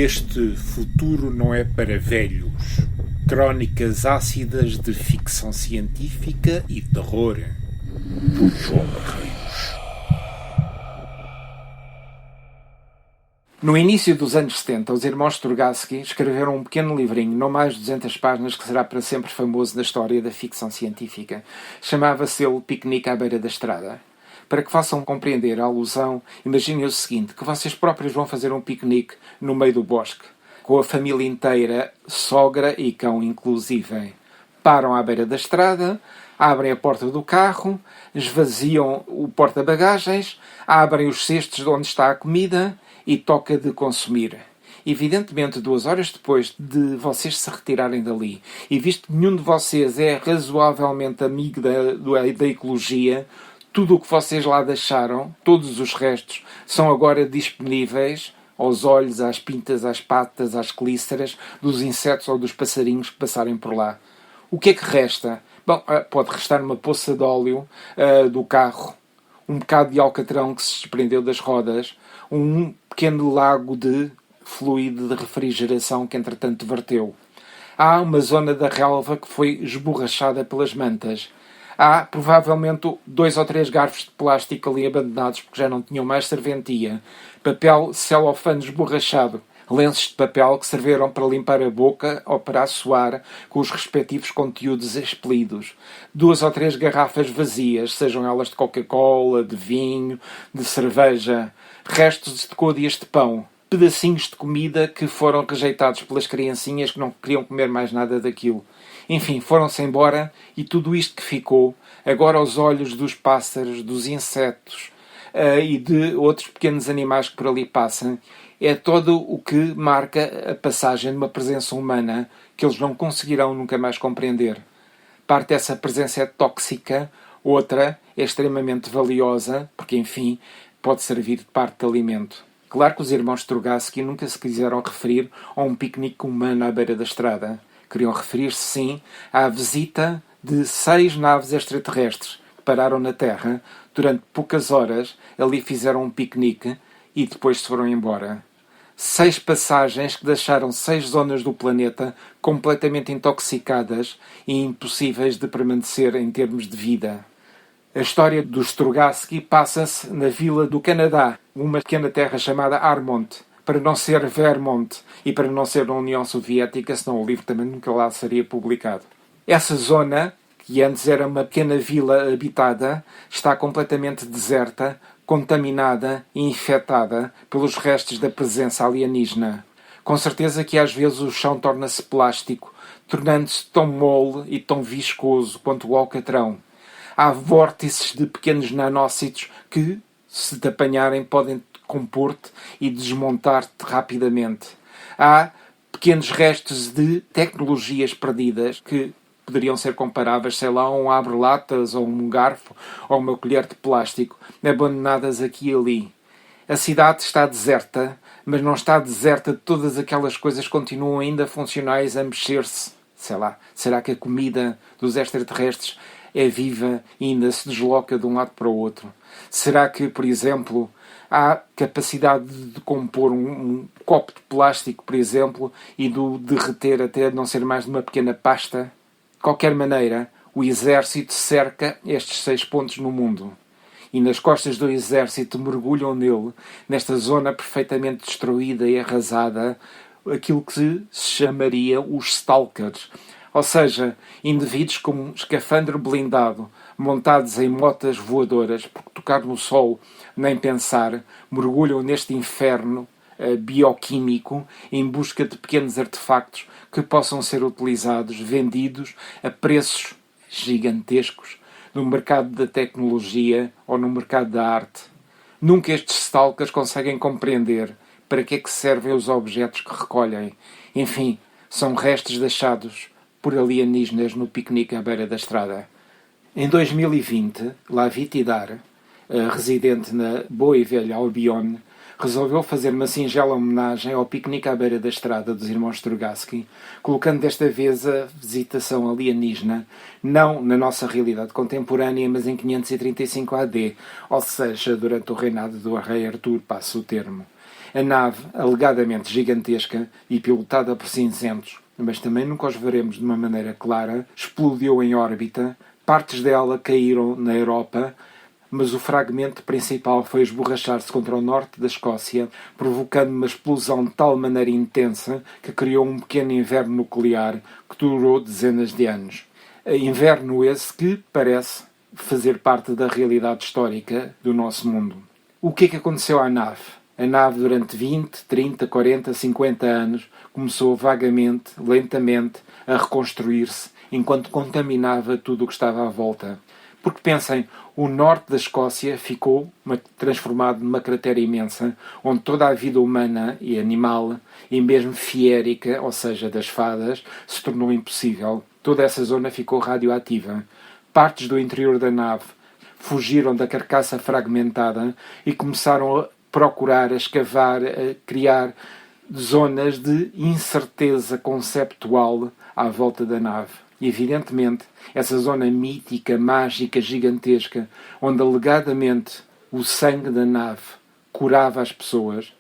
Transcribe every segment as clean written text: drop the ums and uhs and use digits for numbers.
Este futuro não é para velhos. Crónicas ácidas de ficção científica e terror. Por João Barreiros. No início dos anos 70, os irmãos Strugatsky escreveram um pequeno livrinho, não mais de 200 páginas, que será para sempre famoso na história da ficção científica. Chamava-se ele Piquenique à Beira da Estrada. Para que façam compreender a alusão, imaginem o seguinte, que vocês próprios vão fazer um piquenique no meio do bosque, com a família inteira, sogra e cão inclusive. Param à beira da estrada, abrem a porta do carro, esvaziam o porta-bagagens, abrem os cestos de onde está a comida e toca de consumir. Evidentemente, 2 horas depois de vocês se retirarem dali, e visto que nenhum de vocês é razoavelmente amigo da ecologia, tudo o que vocês lá deixaram, todos os restos, são agora disponíveis aos olhos, às pintas, às patas, às clíceras dos insetos ou dos passarinhos que passarem por lá. O que é que resta? Bom, pode restar uma poça de óleo do carro, um bocado de alcatrão que se desprendeu das rodas, um pequeno lago de fluido de refrigeração que entretanto verteu. Há uma zona da relva que foi esborrachada pelas mantas. Há, provavelmente, 2 ou 3 garfos de plástico ali abandonados porque já não tinham mais serventia. Papel celofane esborrachado. Lenços de papel que serviram para limpar a boca ou para assoar com os respectivos conteúdos expelidos. 2 ou 3 garrafas vazias, sejam elas de Coca-Cola, de vinho, de cerveja. Restos de côdeas de pão. Pedacinhos de comida que foram rejeitados pelas criancinhas que não queriam comer mais nada daquilo. Enfim, foram-se embora e tudo isto que ficou, agora aos olhos dos pássaros, dos insetos e de outros pequenos animais que por ali passam, é todo o que marca a passagem de uma presença humana que eles não conseguirão nunca mais compreender. Parte dessa presença é tóxica, outra é extremamente valiosa, porque, enfim, pode servir de parte de alimento. Claro que os irmãos Strugatsky nunca se quiseram referir a um piquenique humano à beira da estrada. Queriam referir-se, sim, à visita de 6 naves extraterrestres que pararam na Terra, durante poucas horas, ali fizeram um piquenique e depois se foram embora. 6 passagens que deixaram 6 zonas do planeta completamente intoxicadas e impossíveis de permanecer em termos de vida. A história dos Strugatsky passa-se na vila do Canadá, uma pequena terra chamada Armont, para não ser Vermont e para não ser na União Soviética, senão o livro também nunca lá seria publicado. Essa zona, que antes era uma pequena vila habitada, está completamente deserta, contaminada e infectada pelos restos da presença alienígena. Com certeza que às vezes o chão torna-se plástico, tornando-se tão mole e tão viscoso quanto o alcatrão. Há vórtices de pequenos nanócitos que, se te apanharem, podem compor-te e desmontar-te rapidamente. Há pequenos restos de tecnologias perdidas que poderiam ser comparáveis, sei lá, a um abre-latas, ou um garfo, ou uma colher de plástico, abandonadas aqui e ali. A cidade está deserta, mas não está deserta de todas aquelas coisas que continuam ainda funcionais a mexer-se. Sei lá, será que a comida dos extraterrestres é viva e ainda se desloca de um lado para o outro? Será que, por exemplo, há capacidade de compor um copo de plástico, por exemplo, e de derreter até não ser mais de uma pequena pasta? De qualquer maneira, o exército cerca estes 6 pontos no mundo. E nas costas do exército mergulham nele, nesta zona perfeitamente destruída e arrasada, aquilo que se chamaria os stalkers. Ou seja, indivíduos com um escafandro blindado, montados em motas voadoras, porque tocar no sol, nem pensar, mergulham neste inferno bioquímico em busca de pequenos artefactos que possam ser utilizados, vendidos a preços gigantescos no mercado da tecnologia ou no mercado da arte. Nunca estes stalkers conseguem compreender para que é que servem os objetos que recolhem. Enfim, são restos deixados por alienígenas no piquenique à beira da estrada. Em 2020, Lavie Tidhar, residente na boa e velha Albion, resolveu fazer uma singela homenagem ao piquenique à beira da estrada dos irmãos Strugatsky, colocando desta vez a visitação alienígena não na nossa realidade contemporânea, mas em 535 AD, ou seja, durante o reinado do rei Artur, passo o termo. A nave, alegadamente gigantesca e pilotada por cinzentos, mas também nunca os veremos de uma maneira clara, explodiu em órbita, partes dela caíram na Europa, mas o fragmento principal foi esborrachar-se contra o norte da Escócia, provocando uma explosão de tal maneira intensa que criou um pequeno inverno nuclear que durou dezenas de anos. Inverno esse que parece fazer parte da realidade histórica do nosso mundo. O que é que aconteceu à nave? A nave, durante 20, 30, 40, 50 anos, começou vagamente, lentamente, a reconstruir-se, enquanto contaminava tudo o que estava à volta. Porque pensem, o norte da Escócia ficou transformado numa cratera imensa, onde toda a vida humana e animal, e mesmo fiérica, ou seja, das fadas, se tornou impossível. Toda essa zona ficou radioativa. Partes do interior da nave fugiram da carcaça fragmentada e começaram a procurar, a escavar, a criar zonas de incerteza conceptual à volta da nave. E, evidentemente, essa zona mítica, mágica, gigantesca, onde alegadamente o sangue da nave curava as pessoas,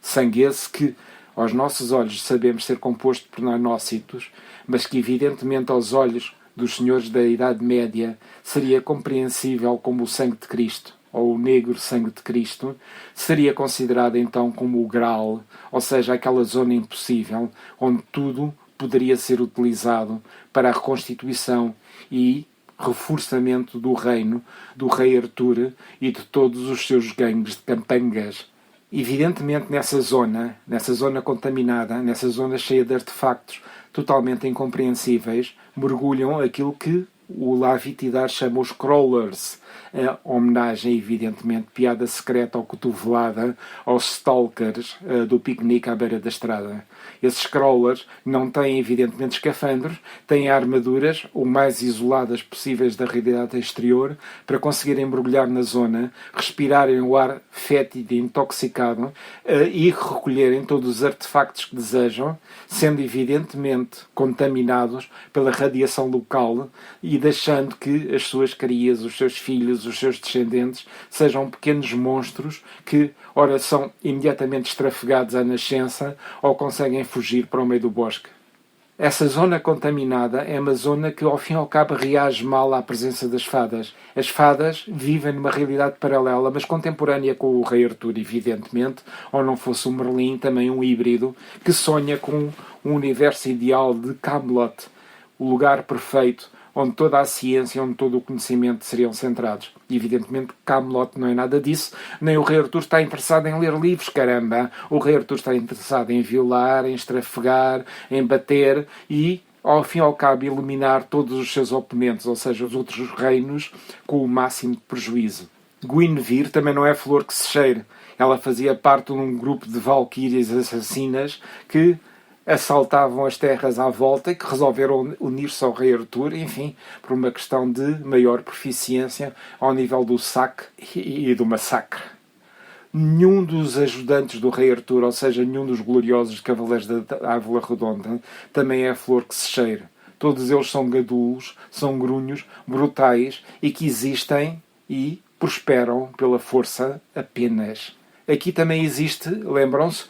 sangue esse que aos nossos olhos sabemos ser composto por nanócitos, mas que evidentemente aos olhos dos senhores da Idade Média seria compreensível como o sangue de Cristo, ou o negro sangue de Cristo, seria considerado então como o Graal, ou seja, aquela zona impossível, onde tudo poderia ser utilizado para a reconstituição e reforçamento do reino do rei Artur e de todos os seus gangues de campangas. Evidentemente nessa zona contaminada, nessa zona cheia de artefactos totalmente incompreensíveis, mergulham aquilo que o Lavitidar chama os crawlers, a homenagem, evidentemente, piada secreta ou cotovelada aos stalkers do piquenique à beira da estrada. Esses crawlers não têm, evidentemente, escafandros, têm armaduras o mais isoladas possíveis da realidade exterior para conseguirem mergulhar na zona, respirarem o ar fétido e intoxicado e recolherem todos os artefactos que desejam, sendo evidentemente contaminados pela radiação local e deixando que as suas crias, os seus filhos, os seus descendentes, sejam pequenos monstros que, ora, são imediatamente estrafegados à nascença ou conseguem fugir para o meio do bosque. Essa zona contaminada é uma zona que, ao fim e ao cabo, reage mal à presença das fadas. As fadas vivem numa realidade paralela, mas contemporânea com o rei Artur, evidentemente, ou não fosse o Merlin, também um híbrido, que sonha com um universo ideal de Camelot, o lugar perfeito, onde toda a ciência, onde todo o conhecimento seriam centrados. E, evidentemente, Camelot não é nada disso, nem o rei Artur está interessado em ler livros, caramba! O rei Artur está interessado em violar, em estrafegar, em bater e, ao fim e ao cabo, eliminar todos os seus oponentes, ou seja, os outros reinos, com o máximo de prejuízo. Guinevere também não é flor que se cheire. Ela fazia parte de um grupo de valquírias assassinas que assaltavam as terras à volta e que resolveram unir-se ao rei Artur, enfim, por uma questão de maior proficiência ao nível do saque e do massacre. Nenhum dos ajudantes do rei Artur, ou seja, nenhum dos gloriosos cavaleiros da Ávila Redonda, também é a flor que se cheira. Todos eles são gadulos, são grunhos, brutais e que existem e prosperam pela força apenas. Aqui também existe, lembram-se,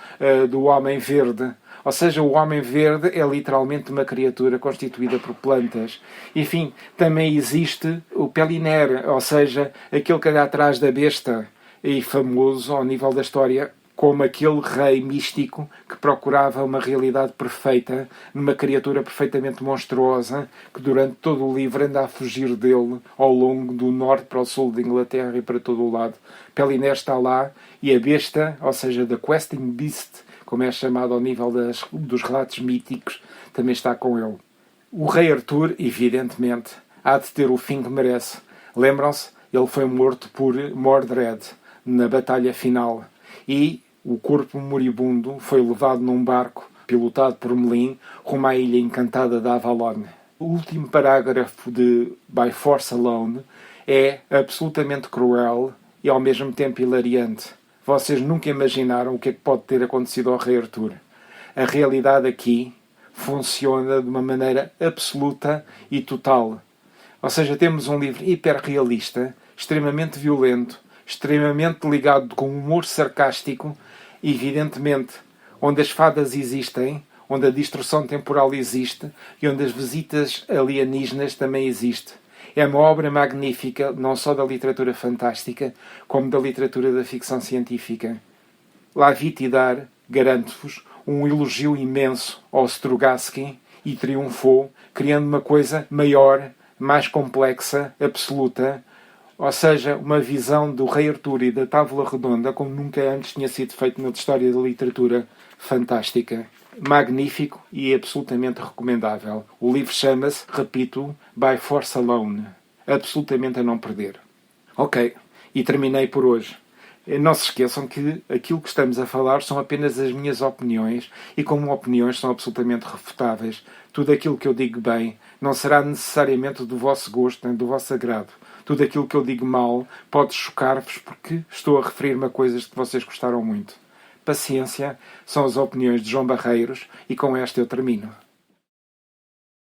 do Homem Verde. Ou seja, o Homem Verde é literalmente uma criatura constituída por plantas. Enfim, também existe o Peliner, ou seja, aquele que anda atrás da besta, e famoso ao nível da história como aquele rei místico que procurava uma realidade perfeita numa criatura perfeitamente monstruosa que durante todo o livro anda a fugir dele ao longo do norte para o sul de Inglaterra e para todo o lado. Peliner está lá e a besta, ou seja, The Questing Beast, como é chamado ao nível dos relatos míticos, também está com ele. O rei Artur, evidentemente, há de ter o fim que merece. Lembram-se? Ele foi morto por Mordred na batalha final e o corpo moribundo foi levado num barco pilotado por Merlin rumo à ilha encantada de Avalon. O último parágrafo de By Force Alone é absolutamente cruel e ao mesmo tempo hilariante. Vocês nunca imaginaram o que é que pode ter acontecido ao rei Artur. A realidade aqui funciona de uma maneira absoluta e total. Ou seja, temos um livro hiperrealista, extremamente violento, extremamente ligado com humor sarcástico Evidentemente, onde as fadas existem, onde a distorção temporal existe e onde as visitas alienígenas também existem. É uma obra magnífica, não só da literatura fantástica, como da literatura da ficção científica. Lavite dar, garanto-vos, um elogio imenso ao Strugatsky e triunfou, criando uma coisa maior, mais complexa, absoluta, ou seja, uma visão do Rei Artur e da Távola Redonda como nunca antes tinha sido feito na história da literatura fantástica. Magnífico e absolutamente recomendável. O livro chama-se, repito, By Force Alone. Absolutamente a não perder. Ok, e terminei por hoje. Não se esqueçam que aquilo que estamos a falar são apenas as minhas opiniões e como opiniões são absolutamente refutáveis. Tudo aquilo que eu digo bem não será necessariamente do vosso gosto nem do vosso agrado. Tudo aquilo que eu digo mal pode chocar-vos porque estou a referir-me a coisas que vocês gostaram muito. Paciência, são as opiniões de João Barreiros e com esta eu termino.